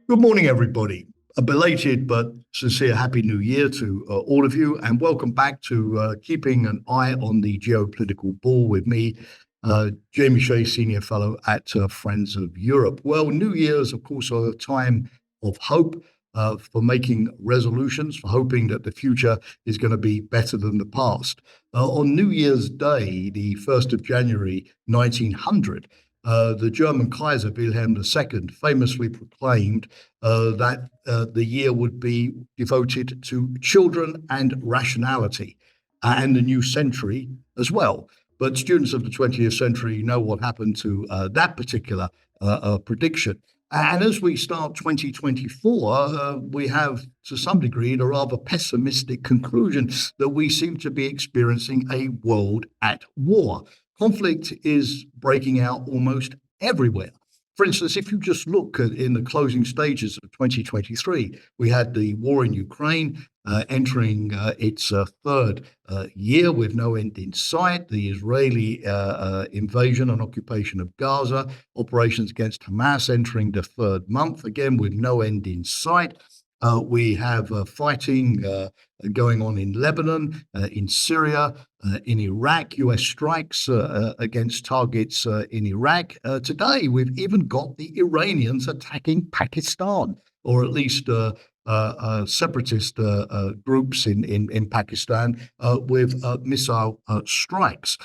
Good morning, everybody. A belated but sincere Happy New Year to all of you, and welcome back to Keeping an Eye on the Geopolitical Ball with me, Jamie Shea, Senior Fellow at Friends of Europe. Well, New Year's, of course, are a time of hope for making resolutions, for hoping that the future is going to be better than the past. On New Year's Day, the 1st of January, 1900, the German Kaiser Wilhelm II famously proclaimed that the year would be devoted to children and rationality and the new century as well. But students of the 20th century know what happened to that particular prediction. And as we start 2024, we have, to some degree, a rather pessimistic conclusion that we seem to be experiencing a world at war. Conflict is breaking out almost everywhere. For instance, if you just look at in the closing stages of 2023, we had the war in Ukraine entering its third year with no end in sight, the Israeli invasion and occupation of Gaza, operations against Hamas entering the third month, again with no end in sight. We have fighting going on in Lebanon, in Syria, in Iraq, US strikes against targets in Iraq. Today, we've even got the Iranians attacking Pakistan, or at least separatist groups in Pakistan with missile strikes.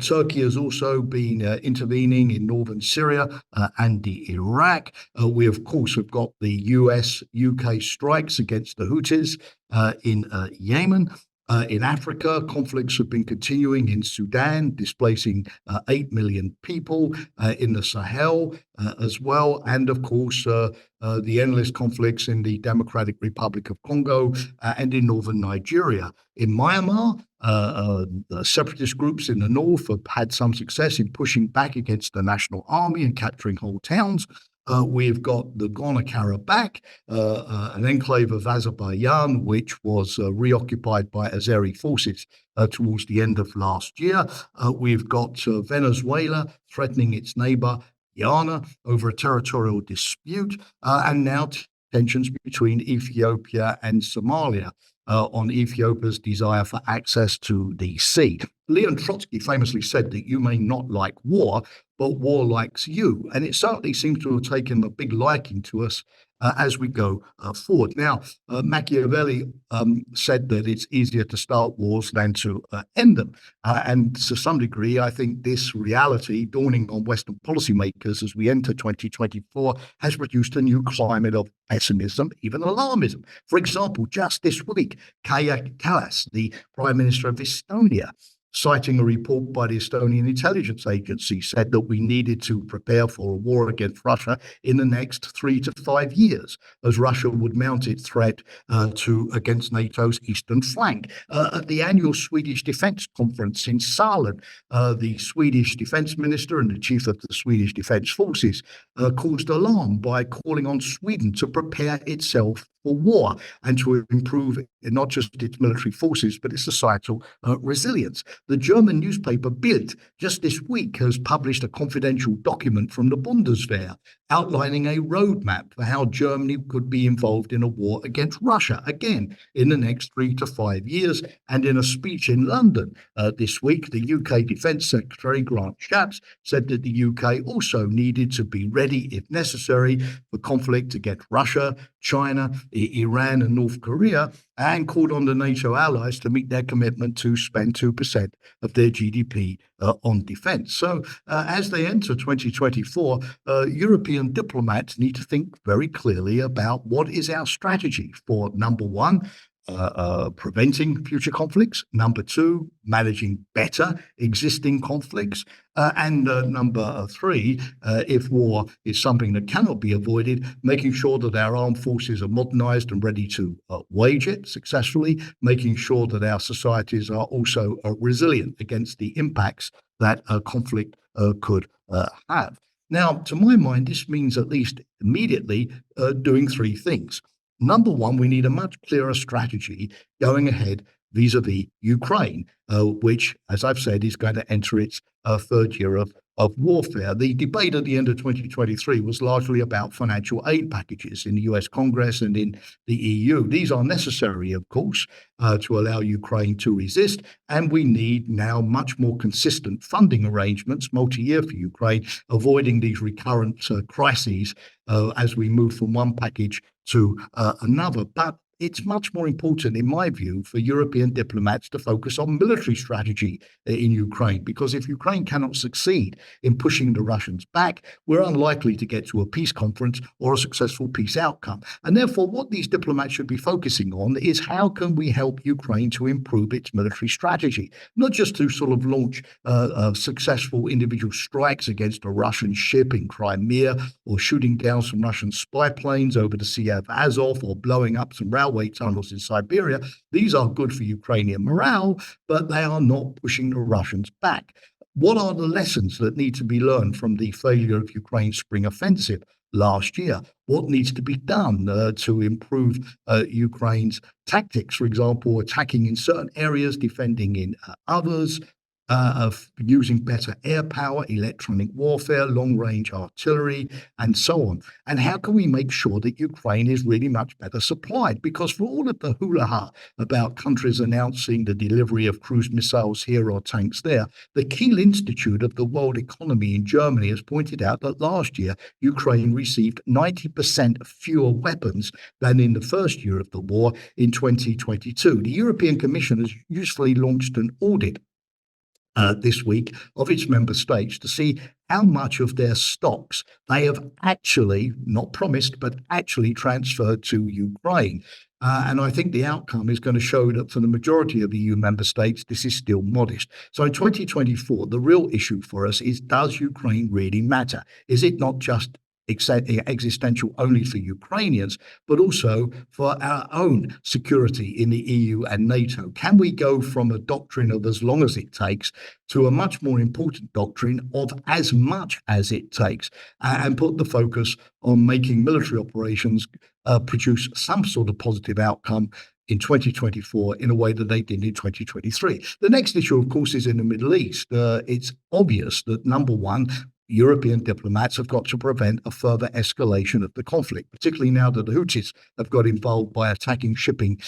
Turkey has also been intervening in northern Syria and Iraq. We, of course, have got the US-UK strikes against the Houthis in Yemen. In Africa, conflicts have been continuing in Sudan, displacing 8 million people, in the Sahel as well, and of course, the endless conflicts in the Democratic Republic of Congo and in northern Nigeria. In Myanmar, the separatist groups in the north have had some success in pushing back against the national army and capturing whole towns. We've got the Gorno-Karabakh, an enclave of Azerbaijan, which was reoccupied by Azeri forces towards the end of last year. We've got Venezuela threatening its neighbor, Guyana, over a territorial dispute, and now tensions between Ethiopia and Somalia on Ethiopia's desire for access to the sea. Leon Trotsky famously said that you may not like war, but war likes you. And it certainly seems to have taken a big liking to us as we go forward. Now, Machiavelli said that it's easier to start wars than to end them. And to some degree, I think this reality dawning on Western policymakers as we enter 2024 has produced a new climate of pessimism, even alarmism. For example, just this week, Kaja Kallas, the Prime Minister of Estonia, citing a report by the Estonian intelligence agency, said that we needed to prepare for a war against Russia in the next 3 to 5 years, as Russia would mount its threat against NATO's eastern flank. At the annual Swedish Defence Conference in Salon, the Swedish Defence Minister and the Chief of the Swedish Defence Forces caused alarm by calling on Sweden to prepare itself for war and to improve not just its military forces, but its societal resilience. The German newspaper Bild just this week has published a confidential document from the Bundeswehr outlining a roadmap for how Germany could be involved in a war against Russia, again, in the next 3 to 5 years. And in a speech in London this week, the UK Defence Secretary, Grant Shapps, said that the UK also needed to be ready, if necessary, for conflict against Russia, China, Iran and North Korea, and called on the NATO allies to meet their commitment to spend 2% of their GDP on defense. So as they enter 2024, European diplomats need to think very clearly about what is our strategy for, number one, preventing future conflicts, number two, managing better existing conflicts, and number three, if war is something that cannot be avoided, making sure that our armed forces are modernized and ready to wage it successfully, making sure that our societies are also resilient against the impacts that conflict could have. Now, to my mind, this means at least immediately doing three things. Number one, we need a much clearer strategy going ahead vis-a-vis Ukraine, which, as I've said, is going to enter its third year of of warfare. The debate at the end of 2023 was largely about financial aid packages in the US Congress and in the EU. These are necessary, of course, to allow Ukraine to resist, and we need now much more consistent funding arrangements, multi-year for Ukraine, avoiding these recurrent crises as we move from one package to another. But it's much more important, in my view, for European diplomats to focus on military strategy in Ukraine, because if Ukraine cannot succeed in pushing the Russians back, we're unlikely to get to a peace conference or a successful peace outcome. And therefore, what these diplomats should be focusing on is how can we help Ukraine to improve its military strategy, not just to sort of launch successful individual strikes against a Russian ship in Crimea or shooting down some Russian spy planes over the Sea of Azov or blowing up some railway tunnels in Siberia. These are good for Ukrainian morale, but they are not pushing the Russians back. What are the lessons that need to be learned from the failure of Ukraine's spring offensive last year? What needs to be done to improve Ukraine's tactics, for example, attacking in certain areas, defending in others, of using better air power, electronic warfare, long-range artillery, and so on? And how can we make sure that Ukraine is really much better supplied? Because for all of the hula-ha about countries announcing the delivery of cruise missiles here or tanks there, the Kiel Institute of the World Economy in Germany has pointed out that last year, Ukraine received 90% fewer weapons than in the first year of the war in 2022. The European Commission has usefully launched an audit this week of its member states to see how much of their stocks they have actually, not promised, but actually transferred to Ukraine. And I think the outcome is going to show that for the majority of EU member states, this is still modest. So in 2024, the real issue for us is, does Ukraine really matter? Is it not just existential only for Ukrainians, but also for our own security in the EU and NATO? Can we go from a doctrine of as long as it takes to a much more important doctrine of as much as it takes, and put the focus on making military operations produce some sort of positive outcome in 2024 in a way that they did in 2023? The next issue, of course, is in the Middle East. It's obvious that, number one, European diplomats have got to prevent a further escalation of the conflict, particularly now that the Houthis have got involved by attacking shipping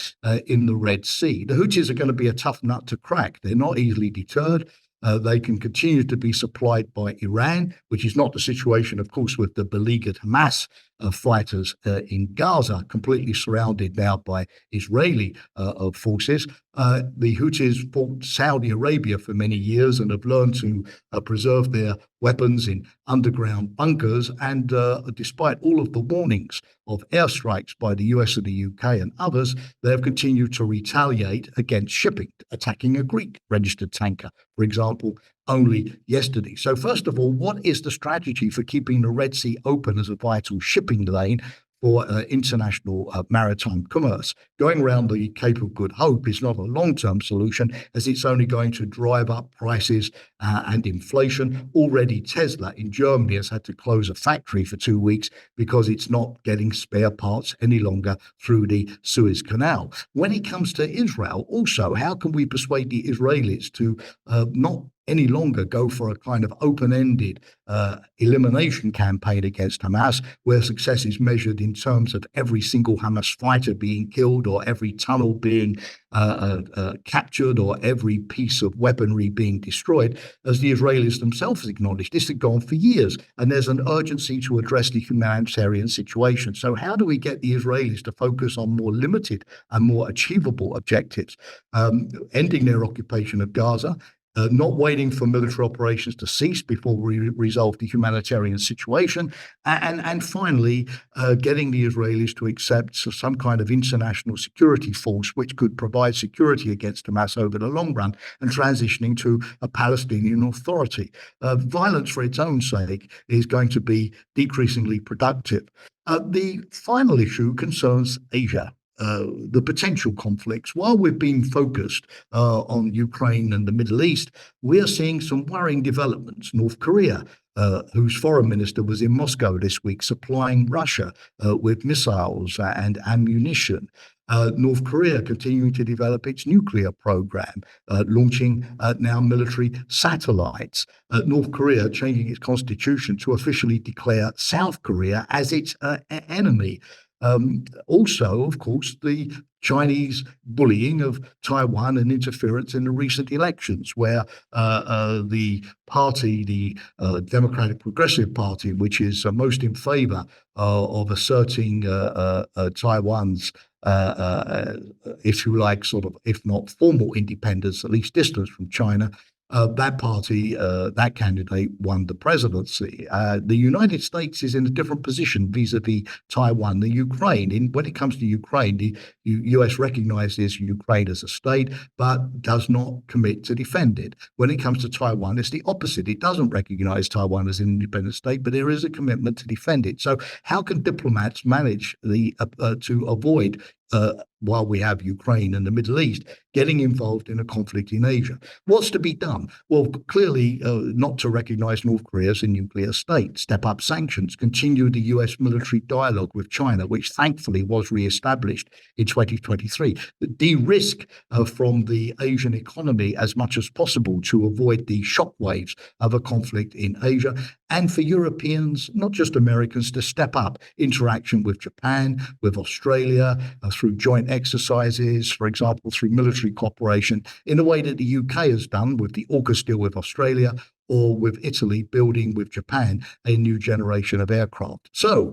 in the Red Sea. The Houthis are going to be a tough nut to crack. They're not easily deterred. They can continue to be supplied by Iran, which is not the situation, of course, with the beleaguered Hamas fighters in Gaza, completely surrounded now by Israeli forces. The Houthis fought Saudi Arabia for many years and have learned to preserve their weapons in underground bunkers. And despite all of the warnings of airstrikes by the US and the UK and others, they have continued to retaliate against shipping, attacking a Greek-registered tanker, for example, only yesterday. So first of all, what is the strategy for keeping the Red Sea open as a vital shipping lane for international maritime commerce? Going around the Cape of Good Hope is not a long-term solution, as it's only going to drive up prices and inflation. Already Tesla in Germany has had to close a factory for 2 weeks because it's not getting spare parts any longer through the Suez Canal. When it comes to Israel, also, how can we persuade the Israelis to not any longer go for a kind of open-ended elimination campaign against Hamas, where success is measured in terms of every single Hamas fighter being killed, or every tunnel being captured, or every piece of weaponry being destroyed, as the Israelis themselves acknowledged. This had gone for years, and there's an urgency to address the humanitarian situation. So how do we get the Israelis to focus on more limited and more achievable objectives? Ending their occupation of Gaza, not waiting for military operations to cease before we resolve the humanitarian situation, and finally, getting the Israelis to accept some kind of international security force which could provide security against Hamas over the long run, and transitioning to a Palestinian authority. Violence for its own sake is going to be decreasingly productive. The final issue concerns Asia. The potential conflicts. While we've been focused on Ukraine and the Middle East, we are seeing some worrying developments. North Korea, whose foreign minister was in Moscow this week, supplying Russia with missiles and ammunition. North Korea continuing to develop its nuclear program, launching now military satellites. North Korea changing its constitution to officially declare South Korea as its enemy. Also, of course, the Chinese bullying of Taiwan and interference in the recent elections, where the party, the Democratic Progressive Party, which is most in favor of asserting Taiwan's, if you like, sort of, if not formal independence, at least distance from China, that party, that candidate won the presidency. The United States is in a different position vis-a-vis Taiwan than Ukraine. When it comes to Ukraine, the US recognizes Ukraine as a state, but does not commit to defend it. When it comes to Taiwan, it's the opposite. It doesn't recognize Taiwan as an independent state, but there is a commitment to defend it. So how can diplomats manage to avoid while we have Ukraine and the Middle East, getting involved in a conflict in Asia? What's to be done? Well, clearly not to recognize North Korea as a nuclear state, step up sanctions, continue the US military dialogue with China, which thankfully was re-established in 2023, de-risk from the Asian economy as much as possible to avoid the shockwaves of a conflict in Asia, and for Europeans, not just Americans, to step up interaction with Japan, with Australia, through joint exercises, for example, through military cooperation, in the way that the UK has done with the AUKUS deal with Australia, or with Italy building with Japan a new generation of aircraft. So,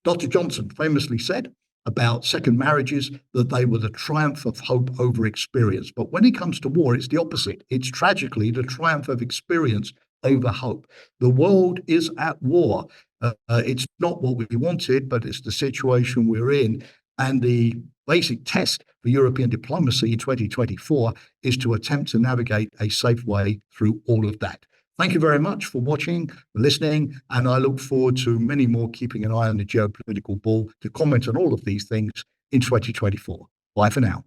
Dr. Johnson famously said about second marriages that they were the triumph of hope over experience. But when it comes to war, it's the opposite. It's tragically the triumph of experience over hope. The world is at war. It's not what we wanted, but it's the situation we're in. And the basic test for European diplomacy in 2024 is to attempt to navigate a safe way through all of that. Thank you very much for watching, for listening, and I look forward to many more keeping an eye on the geopolitical ball to comment on all of these things in 2024. Bye for now.